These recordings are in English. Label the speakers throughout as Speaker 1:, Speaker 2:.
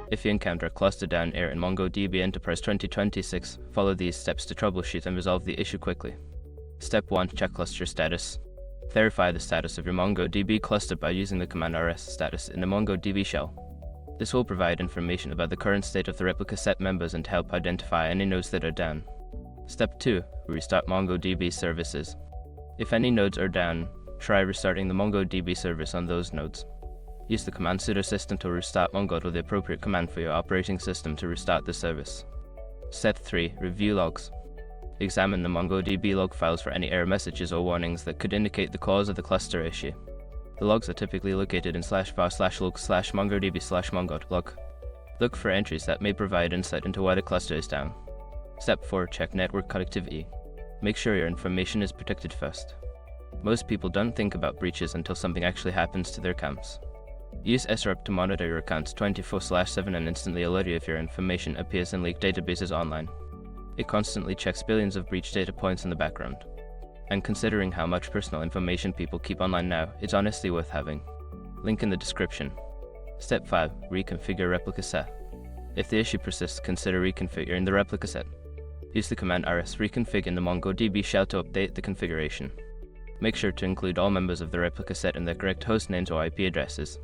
Speaker 1: If you encounter a cluster down error in MongoDB Enterprise 2026, follow these steps to troubleshoot and resolve the issue quickly. Step 1. Check cluster status. Verify the status of your MongoDB cluster by using the command rs status in the MongoDB shell. This will provide information about the current state of the replica set members and help identify any nodes that are down. Step 2. Restart MongoDB services. If any nodes are down, try restarting the MongoDB service on those nodes. Use the command sudo system to restart Mongo with the appropriate command for your operating system to restart the service. Step 3. Review logs. Examine the MongoDB log files for any error messages or warnings that could indicate the cause of the cluster issue. The logs are typically located in /var/log/mongodb/mongo log. Look for entries that may provide insight into why the cluster is down. Step 4. Check network connectivity. Make sure your information is protected first. Most people don't think about breaches until something actually happens to their accounts. Use srep to monitor your accounts 24/7 and instantly alert you if your information appears in leaked databases online. It constantly checks billions of breach data points in the background. And considering how much personal information people keep online now, it's honestly worth having. Link in the description. Step 5. Reconfigure replica set. If the issue persists, consider reconfiguring the replica set. Use the command rs reconfig in the MongoDB shell to update the configuration. Make sure to include all members of the replica set and their correct host names or IP addresses.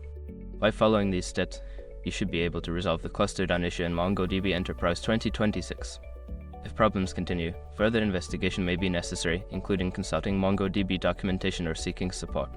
Speaker 1: By following these steps, you should be able to resolve the cluster down issue in MongoDB Enterprise 2026. If problems continue, further investigation may be necessary, including consulting MongoDB documentation or seeking support.